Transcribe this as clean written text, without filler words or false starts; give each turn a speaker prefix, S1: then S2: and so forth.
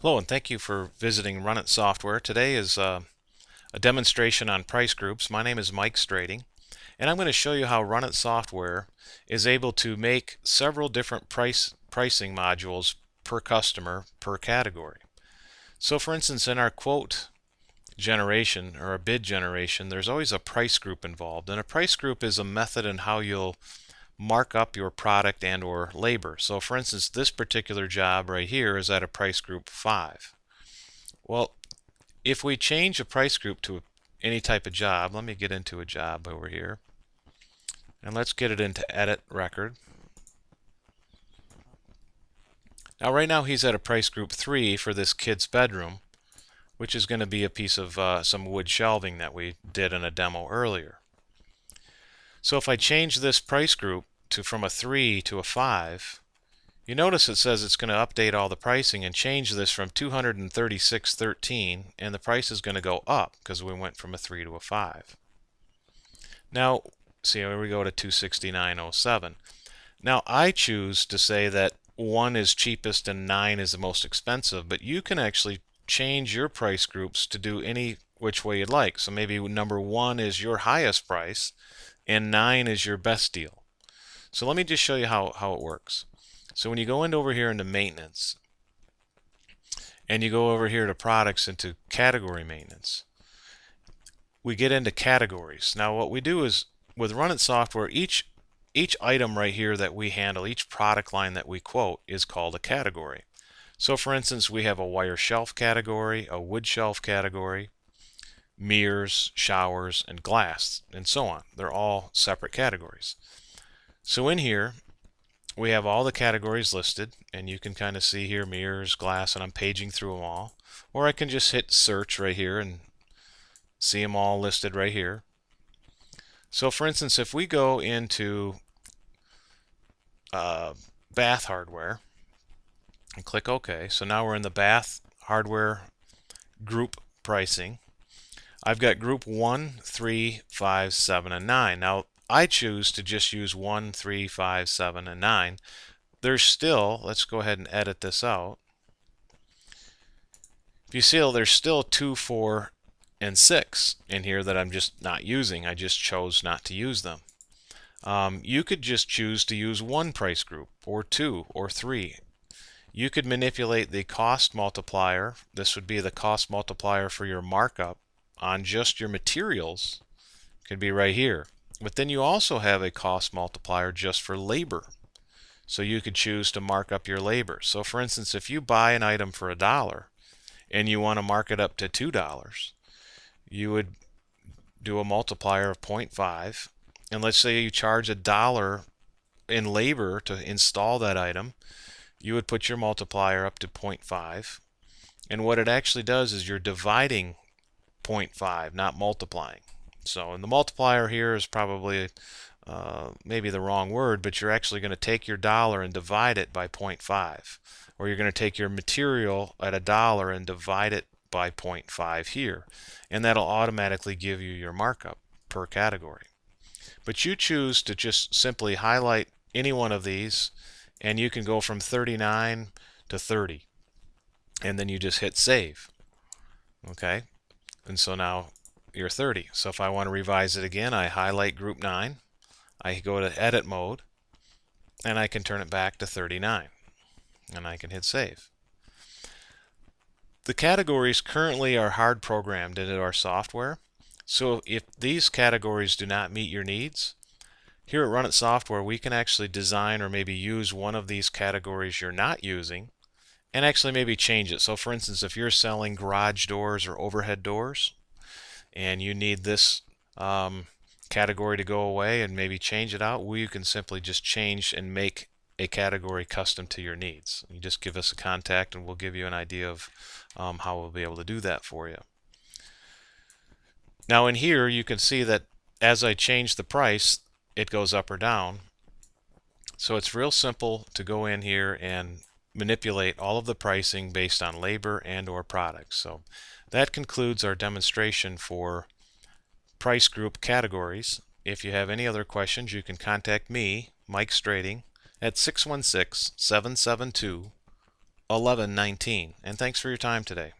S1: Hello, and thank you for visiting Run It Software. Today is a demonstration on price groups. My name is Mike Strading, and I'm going to show you how Run It Software is able to make several different pricing modules per customer per category. So for instance, in our quote generation or a bid generation, there's always a price group involved, and a price group is a method in how you'll mark up your product and or labor. So for instance, this particular job right here is at a price group 5. Well, if we change a price group to any type of job, let me get into a job over here, and let's get it into edit record. Now right now he's at a price group 3 for this kid's bedroom, which is going to be a piece of some wood shelving that we did in a demo earlier. So if I change this price group from a 3 to a 5, you notice it says it's going to update all the pricing and change this from 236.13, and the price is going to go up because we went from a 3 to a 5. Now, see, here we go to 269.07. Now I choose to say that 1 is cheapest and 9 is the most expensive, but you can actually change your price groups to do any which way you'd like. So maybe number 1 is your highest price and 9 is your best deal. So let me just show you how it works. So when you go over here into maintenance, and you go over here to products into category maintenance, we get into categories. Now what we do is with Run It Software, each item right here that we handle, each product line that we quote is called a category. So for instance, we have a wire shelf category, a wood shelf category, mirrors, showers, and glass, and so on. They're all separate categories. So in here, we have all the categories listed, and you can kind of see here mirrors, glass, and I'm paging through them all. Or I can just hit search right here and see them all listed right here. So for instance, if we go into bath hardware and click OK, so now we're in the bath hardware group pricing. I've got group 1, 3, 5, 7, and 9. Now I choose to just use 1, 3, 5, 7, and 9. There's still, let's go ahead and edit this out. If you see, there's still 2, 4, and 6 in here that I'm just not using. I just chose not to use them. You could just choose to use one price group, or 2, or 3. You could manipulate the cost multiplier. This would be the cost multiplier for your markup on just your materials. It could be right here. But then you also have a cost multiplier just for labor. So you could choose to mark up your labor. So for instance, if you buy an item for $1 and you want to mark it up to $2, you would do a multiplier of 0.5. And let's say you charge $1 in labor to install that item, you would put your multiplier up to 0.5. And what it actually does is you're dividing 0.5, not multiplying. So, and the multiplier here is probably maybe the wrong word, but you're actually going to take your dollar and divide it by 0.5. Or you're going to take your material at $1 and divide it by 0.5 here. And that'll automatically give you your markup per category. But you choose to just simply highlight any one of these, and you can go from 39 to 30. And then you just hit save. Okay? And so now you're 30. So if I want to revise it again, I highlight group 9. I go to edit mode, and I can turn it back to 39. And I can hit save. The categories currently are hard programmed into our software. So if these categories do not meet your needs, here at Run It Software, we can actually design or maybe use one of these categories you're not using and actually maybe change it. So for instance, if you're selling garage doors or overhead doors and you need this category to go away and maybe change it out, well, you can simply just change and make a category custom to your needs. You just give us a contact and we'll give you an idea of how we'll be able to do that for you. Now in here you can see that as I change the price, it goes up or down. So it's real simple to go in here and manipulate all of the pricing based on labor and or products. So that concludes our demonstration for price group categories. If you have any other questions, you can contact me, Mike Strading, at 616-772-4255. 1119. And thanks for your time today.